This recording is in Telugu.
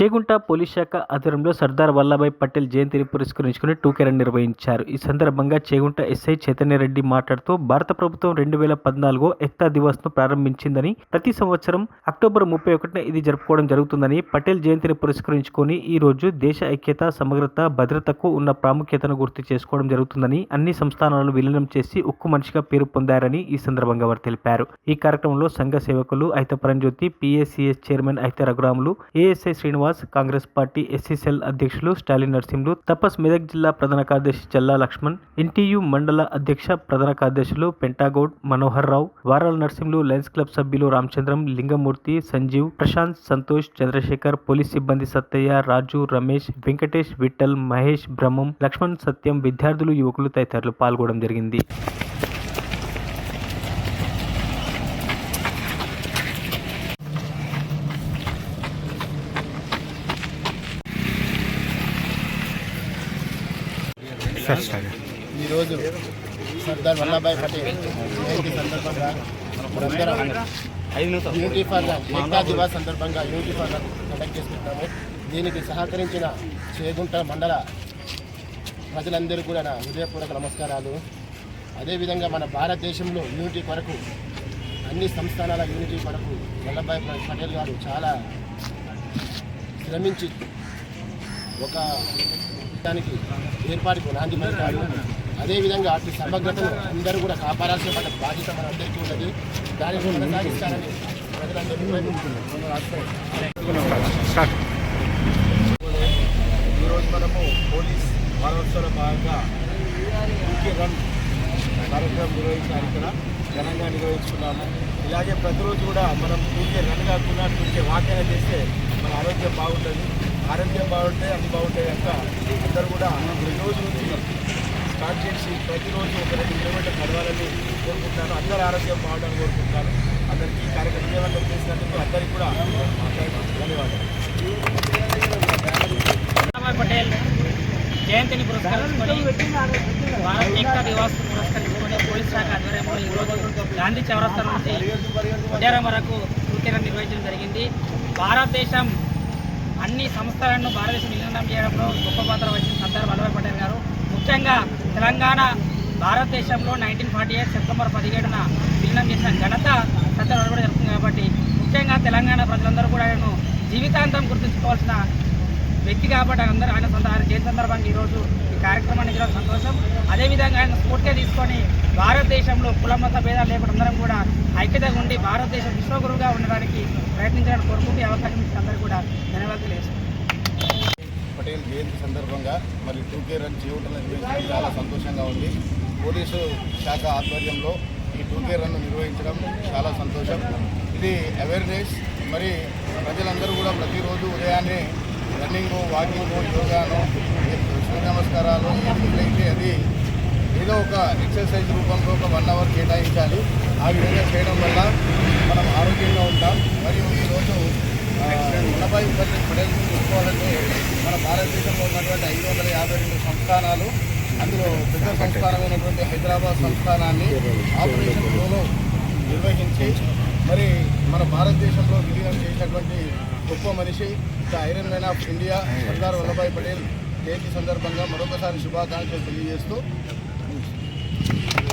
చేగుంట పోలీస్ శాఖ ఆధ్వర్యంలో సర్దార్ వల్లభాయ్ పటేల్ జయంతిని పురస్కరించుకుని టూకే రన్ నిర్వహించారు. ఈ సందర్భంగా చేగుంట ఎస్ఐ చైతన్యరెడ్డి మాట్లాడుతూ భారత ప్రభుత్వం 2014 ఏక్తా దివస్ను ప్రారంభించిందని, ప్రతి సంవత్సరం అక్టోబర్ 31న ఇది జరుపుకోవడం జరుగుతుందని, పటేల్ జయంతిని పురస్కరించుకొని ఈ రోజు దేశ ఐక్యత, సమగ్రత, భద్రతకు ఉన్న ప్రాముఖ్యతను గుర్తు చేసుకోవడం జరుగుతుందని, అన్ని సంస్థానాలను విలీనం చేసి ఉక్కు మనిషిగా పేరు పొందారని ఈ సందర్భంగా వారు తెలిపారు. ఈ కార్యక్రమంలో సంఘ సేవకులు అయితే పరంజ్యోతి, పిఏసిఎస్ చైర్మన్ అయితే Raghuramulu, ASI Srinivas, Congress party SC cell అధ్యక్షులు స్టాలిన్ నర్సింహులు, తపస్ మెదక్ జిల్లా ప్రధాన కార్యదర్శి చల్లా లక్ష్మణ్, ఎన్టీయు మండల అధ్యక్ష ప్రధాన కార్యదర్శులు పెంటాగౌడ్, మనోహర్ రావు, వారాల నర్సింహులు, లయన్స్ క్లబ్ సభ్యులు రామచంద్రం, లింగమూర్తి, సంజీవ్, ప్రశాంత్, సంతోష్, చంద్రశేఖర్, పోలీస్ సిబ్బంది సత్తయ్య, రాజు, రమేష్, వెంకటేష్, విఠల్, మహేష్, బ్రహ్మం, లక్ష్మణ్, సత్యం, విద్యార్థులు, యువకులు తదితరులు పాల్గొనడం జరిగింది. ఈరోజు సర్దార్ వల్లభాయ్ పటేల్ జయంతి సందర్భంగా మనందరం యూనిటీ ఫర్ ఏక్తా దివాస్ సందర్భంగా యూనిటీ ఫర్ కండక్ట్ చేసుకుంటాము. దీనికి సహకరించిన చేగుంట మండల ప్రజలందరూ కూడా నా హృదయపూర్వక నమస్కారాలు. అదేవిధంగా మన భారతదేశంలో యూనిటీ కొరకు, అన్ని సంస్థానాల యూనిటీ కొరకు వల్లభాయ్ పటేల్ గారు చాలా శ్రమించి ఒక దానికి ఏర్పాటుకు నాంది పలికారు. అదేవిధంగా అటు సమగ్రతను అందరూ కూడా కాపాడాల్సిన బాధ్యత మనందరికీ ఉన్నది. దానిని కొనసాగిస్తారని ప్రజలందరూ ఈరోజు మనము పోలీస్ వారోత్సవాల భాగంగా టూకే రన్ కార్యక్రమం నిర్వహించారు. ఇక్కడ ఘనంగా నిర్వహించుకున్నాము. ఇలాగే ప్రతిరోజు కూడా మనం టూకే రన్ కాకుండా టూకే వాక్ అయినా చేస్తే మన ఆరోగ్యం బాగుంటుంది. ఆరోగ్యం బాగుంటే అన్ని బాగుంటాయి కనుక అందరూ కూడా ఈ రోజు నుంచి స్టార్ట్ చేసి ప్రతిరోజు ఒక 2 కిలోమీటర్లు నడవాలని కోరుకుంటాను. అందరూ ఆరోగ్యం బాగుండాలని కోరుకుంటాను. అందరికీ ఈ కార్యక్రమం విజయవంతం చేసినందుకు అందరికీ కూడా ధన్యవాదాలు. వల్లభాయ్ పటేల్ జయంతిని పురస్కరించుకొని, భారత్ ఏక్తా దివాస్ పురస్కరించుకొని పోలీస్ శాఖ ఆధ్వర్యంలో ఈరోజు గాంధీ చౌరస్తా నుంచి ఉదయం వరకు టూకే రన్ నిర్వహించడం జరిగింది. భారతదేశం అన్ని సంస్థలను భారతదేశం విలీనం చేయడంలో గొప్ప పాత్ర వహించిన సర్దార్ వల్లభాయ్ పటేల్ గారు, ముఖ్యంగా తెలంగాణ భారతదేశంలో 1948 సెప్టెంబర్ 17న విలీనం చేసిన ఘనత సర్దార్ వల్లభాయ్ జరుగుతుంది. కాబట్టి ముఖ్యంగా తెలంగాణ ప్రజలందరూ కూడా ఆయనను జీవితాంతం గుర్తుంచుకోవాల్సిన వ్యక్తి కాబట్టి ఆయన జయంతి సందర్భంగా ఈరోజు ఈ కార్యక్రమాన్ని చాలా సంతోషం. అదేవిధంగా ఆయన స్ఫూర్తిగా తీసుకొని భారతదేశంలో కుల మత భేదాలు లేకుండా అందరం కూడా ఐక్యతగా ఉండి భారతదేశం విశ్వగురువుగా ఉండడానికి ప్రయత్నించడానికి కోరుకుంటే అవకాశం ఇచ్చిన అందరూ కూడా ధన్యవాదాలు తెలియజేస్తాం. పటేల్ జయంతి సందర్భంగా మరి టూకే రన్ నిర్వహించడం చాలా సంతోషంగా ఉంది. పోలీసు శాఖ ఆధ్వర్యంలో ఈ టూకే రన్ నిర్వహించడం చాలా సంతోషం. ఇది అవేర్నెస్. మరి ప్రజలందరూ కూడా ప్రతిరోజు ఉదయాన్నే రన్నింగ్, వాకింగ్, యోగాను, సూర్య నమస్కారాలు అయితే అది ఏదో ఒక ఎక్సర్సైజ్ రూపంలో ఒక 1 అవర్ కేటాయించాలి. ఆ విధంగా చేయడం వల్ల మనం ఆరోగ్యంగా ఉంటాం. మరియు ఈరోజు వల్లభాయ్ పటేల్ చూసుకోవాలంటే మన భారతదేశంలో ఉన్నటువంటి 552 సంస్థానాలు, అందులో పెద్ద సంస్థానమైనటువంటి హైదరాబాద్ సంస్థానాన్ని ఆపరేషన్ ఫ్లోలో నిర్వహించి మరి మన భారతదేశంలో విలీనం చేసినటువంటి గొప్ప మనిషి, the iron man of India Sardar Vallabhbhai Patel జయంతి సందర్భంగా మరొకసారి శుభాకాంక్షలు తెలియజేస్తూ